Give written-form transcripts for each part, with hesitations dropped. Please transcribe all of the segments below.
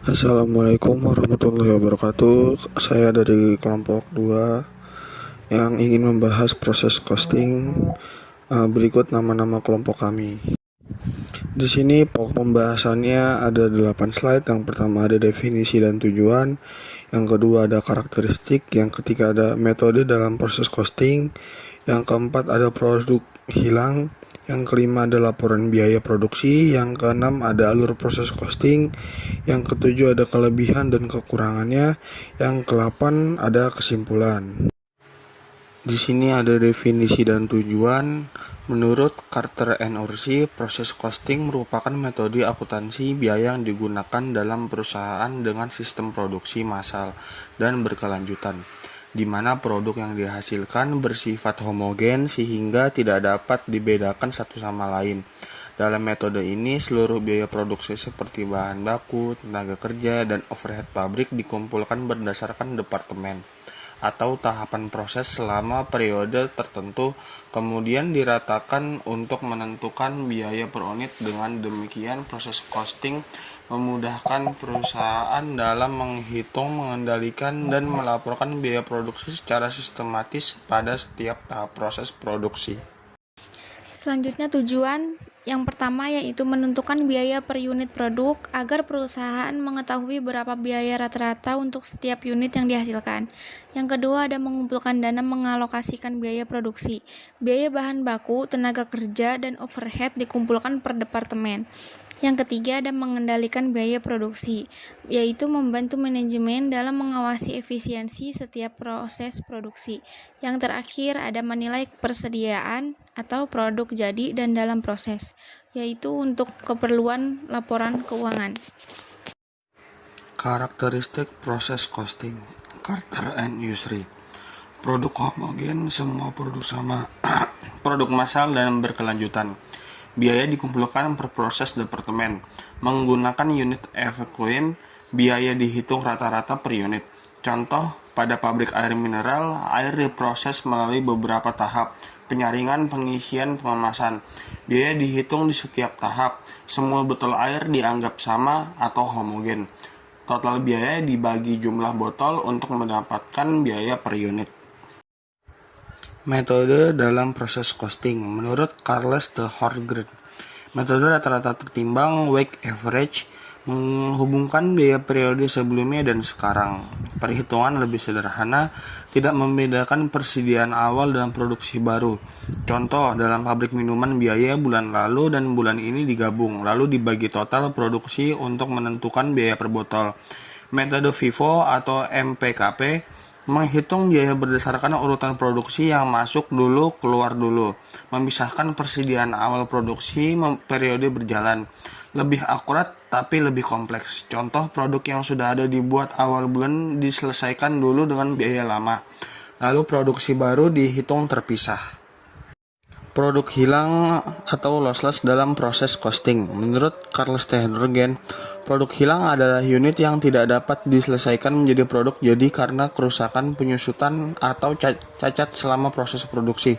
Assalamualaikum warahmatullahi wabarakatuh. Saya dari kelompok 2 yang ingin membahas proses costing. Berikut nama-nama kelompok kami. Di sini pokok pembahasannya ada 8 slide. Yang pertama ada definisi dan tujuan. Yang kedua ada karakteristik. Yang ketiga ada metode dalam proses costing. Yang keempat ada produk hilang. Yang kelima ada laporan biaya produksi. Yang keenam ada alur proses costing. Yang ketujuh ada kelebihan dan kekurangannya. Yang kedelapan ada kesimpulan. Di sini ada definisi dan tujuan. Menurut Carter and Orsi, proses costing merupakan metode akuntansi biaya yang digunakan dalam perusahaan dengan sistem produksi massal dan berkelanjutan, di mana produk yang dihasilkan bersifat homogen sehingga tidak dapat dibedakan satu sama lain. Dalam metode ini, seluruh biaya produksi seperti bahan baku, tenaga kerja, dan overhead pabrik dikumpulkan berdasarkan departemen atau tahapan proses selama periode tertentu, kemudian diratakan untuk menentukan biaya per unit. Dengan demikian, proses costing memudahkan perusahaan dalam menghitung, mengendalikan, dan melaporkan biaya produksi secara sistematis pada setiap tahap proses produksi. Selanjutnya tujuan yang pertama yaitu menentukan biaya per unit produk agar perusahaan mengetahui berapa biaya rata-rata untuk setiap unit yang dihasilkan. Yang kedua ada mengumpulkan dana mengalokasikan biaya produksi. Biaya bahan baku, tenaga kerja, dan overhead dikumpulkan per departemen. Yang ketiga ada mengendalikan biaya produksi, yaitu membantu manajemen dalam mengawasi efisiensi setiap proses produksi. Yang terakhir ada menilai persediaan atau produk jadi dan dalam proses, yaitu untuk keperluan laporan keuangan. Karakteristik proses costing. Carter and Usry. Produk homogen, semua produk sama. Produk massal dan berkelanjutan. Biaya dikumpulkan per proses departemen. Menggunakan unit efekuen, biaya dihitung rata-rata per unit. Contoh, pada pabrik air mineral, air diproses melalui beberapa tahap. Penyaringan, pengisian, pengemasan. Biaya dihitung di setiap tahap. Semua botol air dianggap sama atau homogen. Total biaya dibagi jumlah botol untuk mendapatkan biaya per unit. Metode dalam proses costing. Menurut Charles de Horgren, metode rata-rata tertimbang weighted average menghubungkan biaya periode sebelumnya dan sekarang. Perhitungan lebih sederhana, tidak membedakan persediaan awal dan produksi baru. Contoh, dalam pabrik minuman biaya bulan lalu dan bulan ini digabung, lalu dibagi total produksi untuk menentukan biaya per botol. Metode FIFO atau MPKP menghitung biaya berdasarkan urutan produksi yang masuk dulu, keluar dulu, memisahkan persediaan awal produksi periode berjalan. Lebih akurat tapi lebih kompleks. Contoh, produk yang sudah ada dibuat awal bulan diselesaikan dulu dengan biaya lama, lalu produksi baru dihitung terpisah. Produk hilang atau lossless dalam proses costing. Menurut Charles T. Horgen, produk hilang adalah unit yang tidak dapat diselesaikan menjadi produk jadi karena kerusakan, penyusutan, atau cacat selama proses produksi.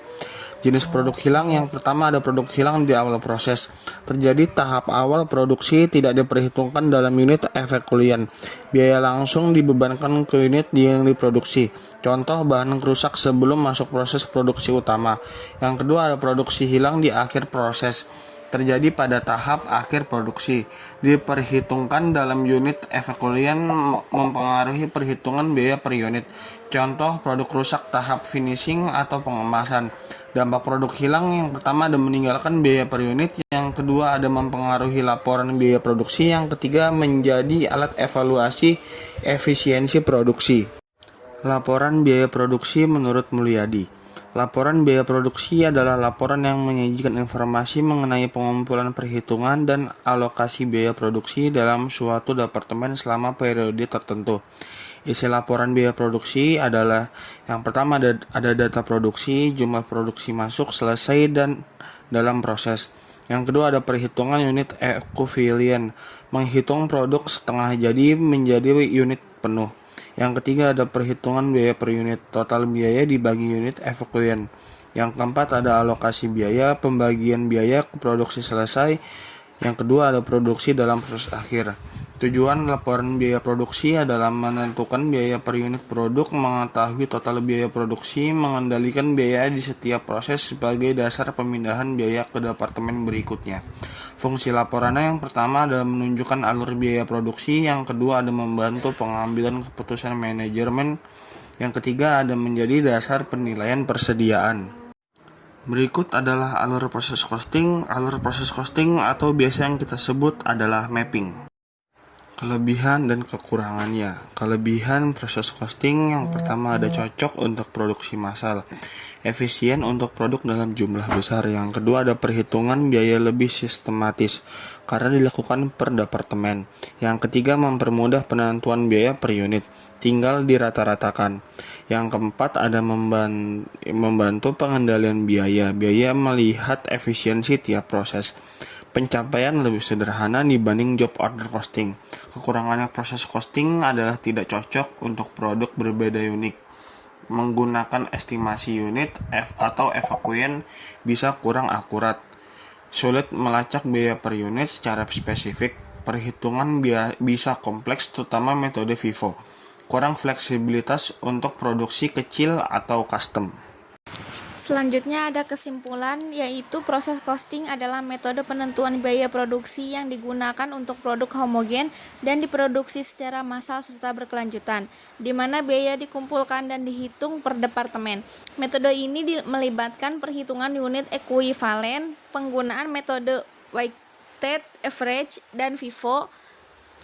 Jenis produk hilang yang pertama ada produk hilang di awal proses. Terjadi tahap awal produksi tidak diperhitungkan dalam unit efekuen. Biaya langsung dibebankan ke unit yang diproduksi. Contoh, bahan rusak sebelum masuk proses produksi utama. Yang kedua ada produksi hilang di akhir proses. Terjadi pada tahap akhir produksi. Diperhitungkan dalam unit efekuen, mempengaruhi perhitungan biaya per unit. Contoh, produk rusak tahap finishing atau pengemasan. Dampak produk hilang yang pertama ada meninggalkan biaya per unit, yang kedua ada mempengaruhi laporan biaya produksi, yang ketiga menjadi alat evaluasi efisiensi produksi. Laporan biaya produksi menurut Mulyadi. Laporan biaya produksi adalah laporan yang menyajikan informasi mengenai pengumpulan perhitungan dan alokasi biaya produksi dalam suatu departemen selama periode tertentu. Isi laporan biaya produksi adalah yang pertama ada data produksi, jumlah produksi masuk, selesai, dan dalam proses. Yang kedua ada perhitungan unit ekuivalen, menghitung produk setengah jadi menjadi unit penuh. Yang ketiga ada perhitungan biaya per unit, total biaya dibagi unit efekuen. Yang keempat ada alokasi biaya, pembagian biaya ke produksi selesai. Yang kedua ada produksi dalam proses akhir. Tujuan laporan biaya produksi adalah menentukan biaya per unit produk, mengetahui total biaya produksi, mengendalikan biaya di setiap proses sebagai dasar pemindahan biaya ke departemen berikutnya. Fungsi laporannya yang pertama adalah menunjukkan alur biaya produksi, yang kedua ada membantu pengambilan keputusan manajemen, yang ketiga ada menjadi dasar penilaian persediaan. Berikut adalah alur proses costing. Alur proses costing atau biasa yang kita sebut adalah mapping. Kelebihan dan kekurangannya. Kelebihan proses costing yang pertama ada cocok untuk produksi massal, efisien untuk produk dalam jumlah besar. Yang kedua ada perhitungan biaya lebih sistematis karena dilakukan per departemen. Yang ketiga mempermudah penentuan biaya per unit, tinggal dirata-ratakan. Yang keempat ada membantu pengendalian biaya. Biaya melihat efisiensi tiap proses. Pencapaian lebih sederhana dibanding job order costing. Kekurangannya proses costing adalah tidak cocok untuk produk berbeda unik. Menggunakan estimasi unit atau evakuan bisa kurang akurat. Sulit melacak biaya per unit secara spesifik. Perhitungan bisa kompleks, terutama metode FIFO. Kurang fleksibilitas untuk produksi kecil atau custom. Selanjutnya ada kesimpulan, yaitu proses costing adalah metode penentuan biaya produksi yang digunakan untuk produk homogen dan diproduksi secara massal serta berkelanjutan, di mana biaya dikumpulkan dan dihitung per departemen. Metode ini melibatkan perhitungan unit ekuivalen, penggunaan metode weighted average dan FIFO,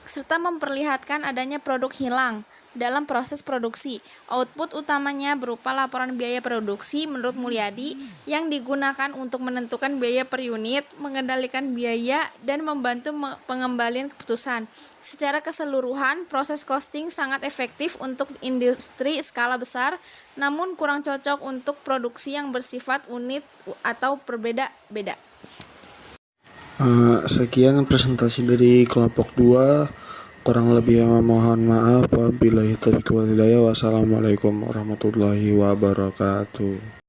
serta memperlihatkan adanya produk hilang dalam proses produksi. Output utamanya berupa laporan biaya produksi menurut Mulyadi yang digunakan untuk menentukan biaya per unit, mengendalikan biaya, dan membantu pengembalian keputusan. Secara keseluruhan, proses costing sangat efektif untuk industri skala besar, namun kurang cocok untuk produksi yang bersifat unit atau berbeda-beda. Sekian presentasi dari kelompok 2. Kurang lebih mohon maaf. Wabillahi taufiq wal hidayah. Wassalamualaikum warahmatullahi wabarakatuh.